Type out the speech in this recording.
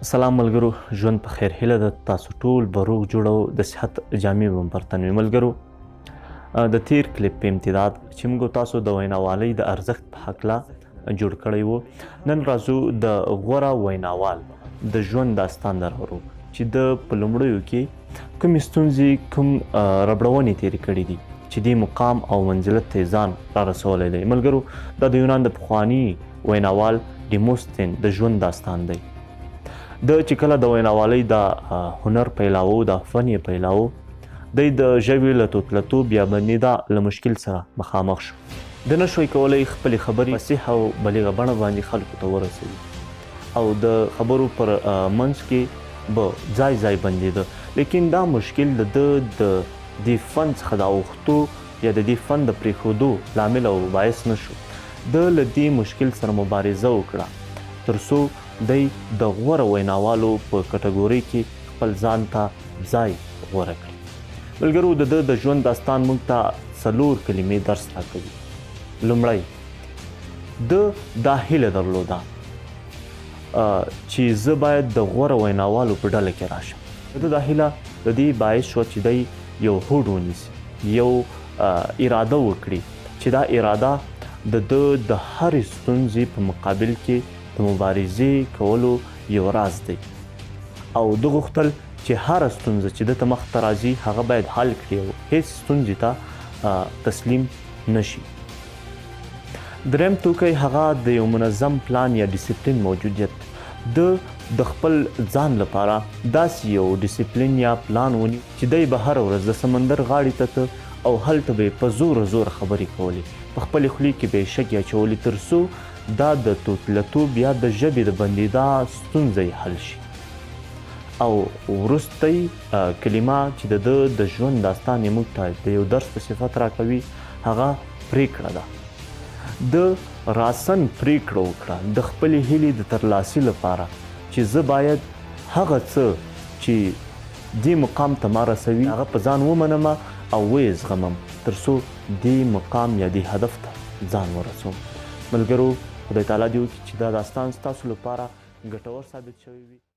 سلام ملګرو، ژوند په خیر هیله ده تاسو ټول به روغ جوړ او د صحت جامې به پر تن وي. ملګرو، د تیر کلیپ په امتداد چې موږ تاسو د ویناوالۍ د ارزښت په هکله جوړ کړی و، نن راځو د غوره ویناوال د ژوند داستان درورو چې د په لومړیو کې کومې ستونزې کوم ربړونې تېرې کړي دي چې دې مقام او منزلت ته ځان را رسولی دی. ملګرو، دا د یونان د پخواني ویناوال ډیموستین د ژوند داستان دی. د چې کله د ویناوالۍ د هنر پیلاوه، د فن یې پیلاوه، دی د ژبې له توتلتوب یا بندېدا له مشکل سره مخامخ شو. د نشوی کولی خپلې خبرې فصیح او بلیغه بڼه باندې خلکو ته ورسوي او د خبرو پر منځ کې به ځای ځای بندېده. لیکن دا مشکل د دې فن څخه د اوښتو یا د دې فن د پرېښودو لامل او باعث نه شو. د له دې مشکل سره مبارزه وکړه تر څو دی د غوره ویناوالو په کټګورۍ کې خپل ځان ته ځای غوره کړي. ملګرو، د ده د ژوند داستان موږ ته 4 کلمې درس راکوي. لومړی، ده دا هیله درلوده چې زه باید د غوره ویناوالو په ډله کې راشم. د ده دا هیله د دې باعث شوه چې دی یو هوډ ونیسي، یو اراده وکړي چې دا اراده د ده د هرې ستونزې په مقابل کې د مبارزې کولو یو راز دی او ده غوښتل چې هره ستونزه چې ده ته مخ ته راځي هغه باید حل کړي او هیڅ ستونزې ته تسلیم نشي. دریم توکی، هغه د یو منظم پلان یا ډیسپلین موجودیت. ده د خپل ځان لپاره داسې یو ډیسپلین یا پلان ونیو چې دی به هره ورځ د سمندر غاړې ته او هلته به یې په زور زور خبرې کولې، په خپلې خولې کې به یې شګې اچولې تر څو دا د توتلتوب یا د ژبې د بندېدا ستونزه یې حل شي. او وروستی کلمه چې د ده د ژوند داستان یې موږ ته د یو درس په صفت راکوي هغه پرېکړه ده. ده راسن پرېکړه وکړه د خپلې هیلې د ترلاسي لپاره چې زه باید هغه څه چې دې مقام ته ما رسوي هغه په ځان ومنم او ویې زغمم تر څو دې مقام یا دې هدف ته ځان ورسوم. ملګرو، خدای تعالی دې وکړي چې دا داستان ستاسو لپاره ګټور ثابت شوی وي.